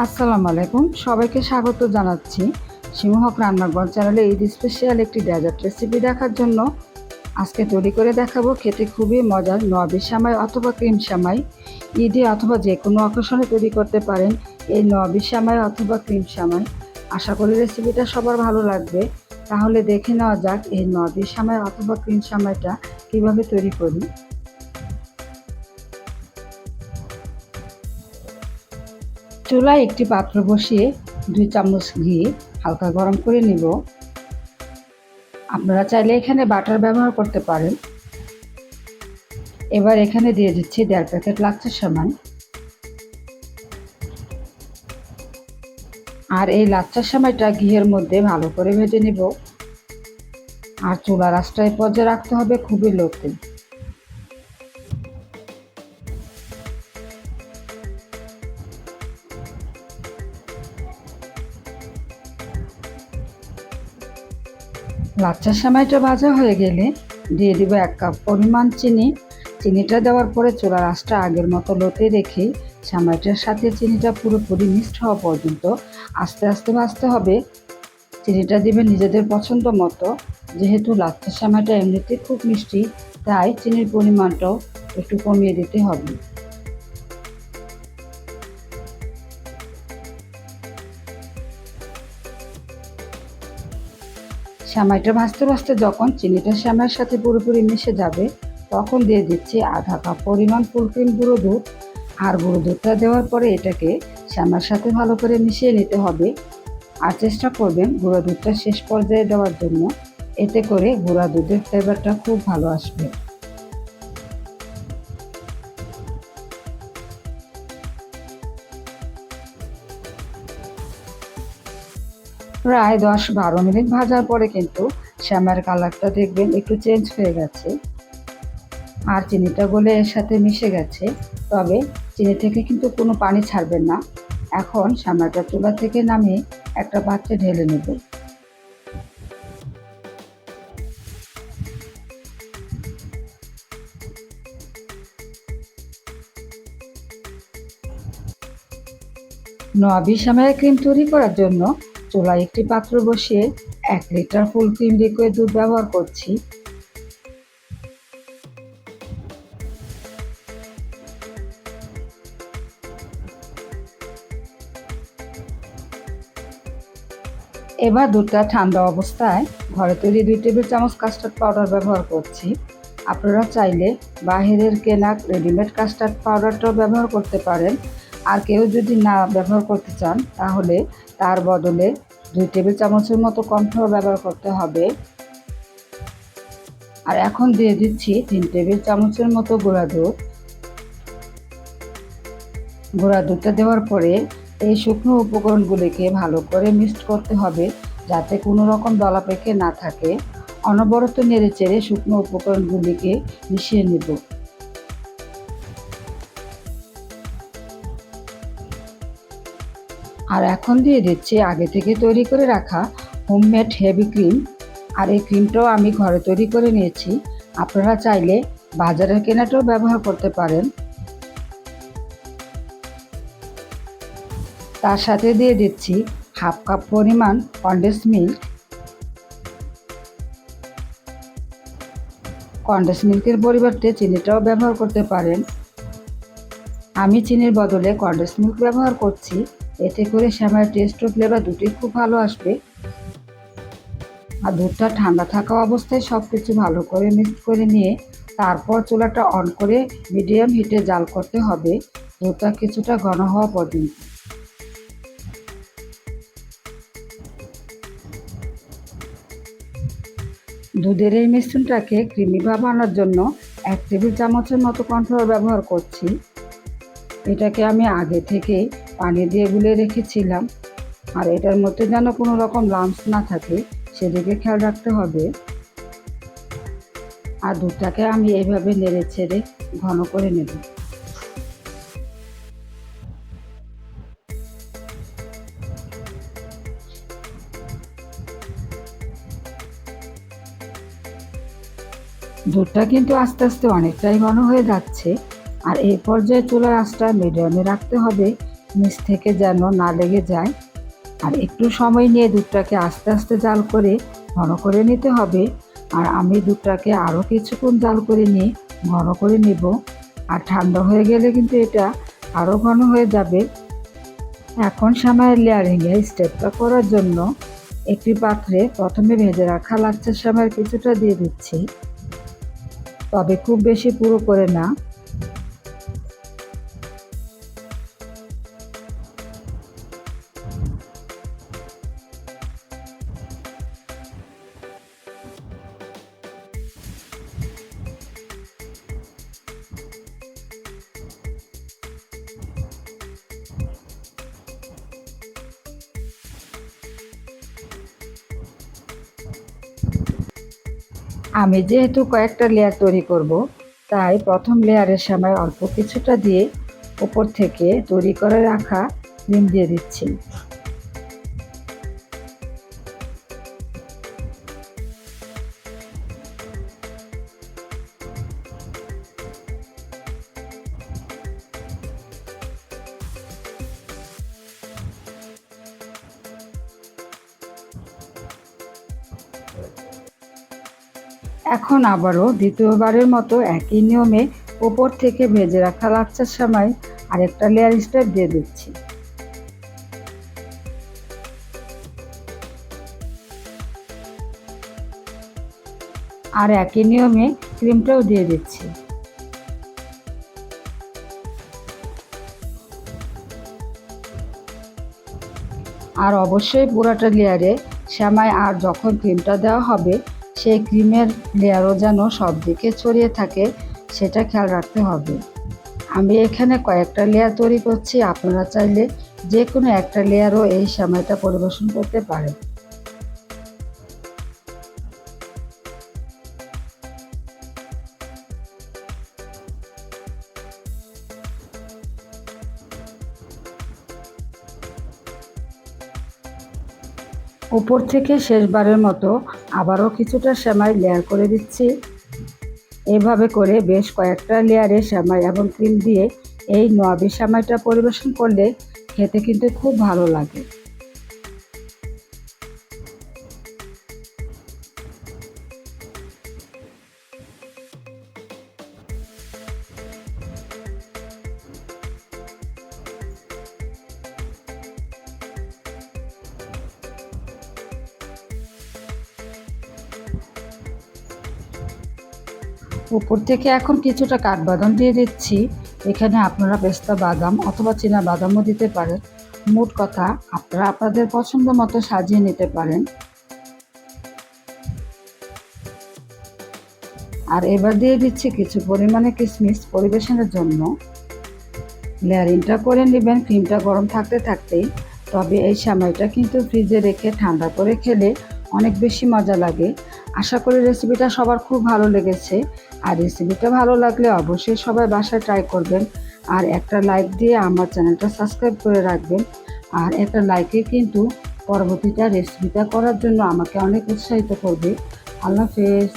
আসসালামু আলাইকুম, সবাইকে স্বাগত জানাচ্ছি সিংহক রান্নাঘর চ্যানেলে ঈদ স্পেশাল একটি ডেজার্ট রেসিপি দেখার জন্য। আজকে তৈরি করে দেখাবো, খেতে খুবই মজার নবাবী সেমাই অথবা ক্রিম সেমাই। ঈদে অথবা যে কোনো অকেশনে তৈরি করতে পারেন এই নবাবী সেমাই অথবা ক্রিম সেমাই। আশা করি রেসিপিটা সবার ভালো লাগবে। তাহলে দেখে নেওয়া যাক এই নবাবী সেমাই অথবা ক্রিম সেমাইটা কীভাবে তৈরি করি। চুলায় একটি পাত্র বসিয়ে 2 চামচ ঘি হালকা গরম করে নিব। আপনারা চাইলে এখানে বাটার ব্যবহার করতে পারেন। এবার এখানে দিয়ে দিচ্ছি 1.5 প্যাকেট লাচ্ছা সেমাই। আর এই লাচ্ছা সেমাইটা ঘিয়ের মধ্যে ভালো করে ভেজে নিব। আর চুলার আঁচটা এই পর্যায়ে রাখতে হবে খুবই লোতে। লাচ্ছা সেমাইটা ভাজা হয়ে গেলে দিয়ে দিব 1 কাপ পরিমাণ চিনি। চিনিটা দেওয়ার পরে চুলার আঁচটা আগের মতো লোতে রেখে সেমাইটার সাথে চিনিটা পুরোপুরি মিক্সড হওয়া পর্যন্ত আস্তে আস্তে ভাজতে হবে। চিনিটা দিবেন নিজেদের পছন্দ মতো। যেহেতু লাচ্ছা সেমাইটা এমনিতে খুব মিষ্টি, তাই চিনির পরিমাণটাও একটু কমিয়ে দিতে হবে। সেমাইটা ভাজতে ভাজতে যখন চিনিটা সেমাইয়ের সাথে পুরোপুরি মিশে যাবে, তখন দিয়ে দিচ্ছি আধা কাপ পরিমাণ ফুল ক্রিম গুঁড়ো দুধ। আর গুঁড়ো দুধটা দেওয়ার পরে এটাকে সেমাইয়ের সাথে ভালো করে মিশিয়ে নিতে হবে। আর চেষ্টা করবেন গুঁড়ো দুধটা শেষ পর্যায়ে দেওয়ার জন্য, এতে করে গুঁড়া দুধের ফ্লেভারটা খুব ভালো আসবে। প্রায় 10-12 মিনিট ভাজার পরে কিন্তু সেমাইয়ের কালারটা দেখবেন একটু চেঞ্জ হয়ে গেছে আর চিনিটা গলে এর সাথে মিশে গেছে। তবে চিনি থেকে কিন্তু কোনো পানি ছাড়বেন না। এখন সেমাইটা চুলা থেকে নামিয়ে একটা পাত্রে ঢেলে নেব। নবাবী সেমাইয়ের ক্রিম তৈরি করার জন্য চুলায় একটি পাত্র বসিয়ে 1 লিটার ফুল ক্রিম লিকুইড দুধ ব্যবহার করছি। এবার দুধটা ঠান্ডা অবস্থায় ঘরে তৈরি 2 টেবিল চামচ কাস্টার্ড পাউডার ব্যবহার করছি। আপনারা চাইলে বাহিরের কেনা রেডিমেড কাস্টার্ড পাউডারটাও ব্যবহার করতে পারেন। আর কেউ যদি না ব্যবহার করতে চান, তাহলে তার বদলে 2 টেবিল চামচের মতো কর্নফ্লাওয়ার ব্যবহার করতে হবে। আর এখন দিয়ে দিচ্ছি 3 টেবিল চামচের মতো গুঁড়া দুধ। গুঁড়া দুধটা দেওয়ার পরে এই শুকনো উপকরণগুলিকে ভালো করে মিক্সড করতে হবে, যাতে কোনো রকম দলা পেকে না থাকে। অনবরত নেড়ে চেড়ে শুকনো উপকরণগুলিকে মিশিয়ে নেব। আর এখন দিয়ে দিচ্ছি আগে থেকে তৈরি করে রাখা হোমমেড হেভি ক্রিম। আর এই ক্রিমটাও আমি ঘরে তৈরি করে নিয়েছি। আপনারা চাইলে বাজারের কেনাটাও ব্যবহার করতে পারেন। তার সাথে দিয়ে দিচ্ছি 1/2 কাপ পরিমাণ কনডেন্স মিল্ক। কনডেন্স মিল্কের পরিবর্তে চিনিটাও ব্যবহার করতে পারেন। আমি চিনির বদলে কনডেন্স মিল্ক ব্যবহার করছি। এতে করে সেমাইয়ের টেস্ট ও ফ্লেভার দুটোই খুব ভালো আসবে। আর দুধটা ঠান্ডা থাকা অবস্থায় সব কিছু ভালো করে মিক্স করে নিয়ে তারপর চুলাটা অন করে মিডিয়াম হিটে জাল করতে হবে দুধটা কিছুটা ঘন হওয়া পর্যন্ত। দুধের এই মিশ্রণটাকে ক্রিমি ভাব আনার জন্য 1 টেবিল চামচের মতো কর্নফ্লাওয়ার ব্যবহার করছি। এটাকে আমি আগে থেকে পানি দিয়ে গুলে রেখেছিলাম। আর এটার মধ্যে যেন কোনো রকম লাম্পস না থাকে, সেদিকে খেয়াল রাখতে হবে। আর দুধটাকে আমি এইভাবে নেড়ে ছেড়ে ঘন করে নেব। দুধটা কিন্তু আস্তে আস্তে অনেকটাই ঘন হয়ে যাচ্ছে। আর এই পর্যায়ে চুলার আঁচটা মিডিয়ামে রাখতে হবে। নিচ থেকে যেন না লেগে যায়। আর একটু সময় নিয়ে দুধটাকে আস্তে আস্তে জাল করে ঘন করে নিতে হবে। আর আমি দুধটাকে আরও কিছুক্ষণ জাল করে নিয়ে ঘন করে নেব। আর ঠান্ডা হয়ে গেলে কিন্তু এটা আরও ঘন হয়ে যাবে। এখন সেমাইয়ের লেয়ারিংয়ের স্টেপটা করার জন্য একটি পাত্রে প্রথমে ভেজে রাখা লাচ্ছা সেমাইয়ের কিছুটা দিয়ে দিচ্ছি, তবে খুব বেশি পুরো করে না। আমি যেহেতু কয়েকটা লেয়ার তৈরি করব, তাই প্রথম লেয়ারের সময় অল্প কিছুটা দিয়ে উপর থেকে তৈরি করে রাখা ক্রিম দিয়ে দিচ্ছি। এখন আবারও দ্বিতীয়বারের মতো একই নিয়মে উপর থেকে ভেজে রাখা লাচ্ছার সেমাই আরেকটা লেয়ার স্টেপ দিয়ে দিচ্ছি। আর একই নিয়মে ক্রিমটাও দিয়ে দিচ্ছি। আর অবশ্যই পুরাটা লেয়ারে সেমাই আর যখন ক্রিমটা দেওয়া হবে সেই ক্রিমের লেয়ারও যেন সব দিকে ছড়িয়ে থাকে, সেটা খেয়াল রাখতে হবে। আমি এখানে কয়েকটা লেয়ার তৈরি করছি, আপনারা চাইলে যে কোনো একটা লেয়ারও এই সেমাইটা পরিবেশন করতে পারেন। উপর থেকে শেষবারের মতো আবারও কিছুটা সেমাই লেয়ার করে দিচ্ছি। এভাবে করে বেশ কয়েকটা লেয়ারে সেমাই এবং ক্রিম দিয়ে এই নোয়াবি সেমাইটা পরিবেশন করলে খেতে কিন্তু খুব ভালো লাগে। উপর থেকে এখন কিছুটা কাঠবাদাম দিয়ে দিচ্ছি। এখানে আপনারা পেস্তা বাদাম অথবা চীনা বাদামও দিতে পারেন। মোট কথা আপনারা আপনাদের পছন্দ মতো সাজিয়ে নিতে পারেন। আর এবার দিয়ে দিচ্ছি কিছু পরিমাণে কিশমিশ পরিবেশনের জন্য। লেয়ারিংটা করে নেবেন ক্রিমটা গরম থাকতে থাকতেই। তবে এই সেমাইটা কিন্তু ফ্রিজে রেখে ঠান্ডা করে খেলে অনেক বেশি মজা লাগে। আশা করি রেসিপিটা সবার খুব ভালো লেগেছে। আর রেসিপিটা ভালো লাগলে অবশ্যই সবাই বাসায় ট্রাই করবেন। আর একটা লাইক দিয়ে আমার চ্যানেলটা সাবস্ক্রাইব করে রাখবেন। আর একটা লাইকে কিন্তু পরবর্তীটা রেসিপিটা করার জন্য আমাকে অনেক উৎসাহিত করবে। আল্লাহ হাফেজ।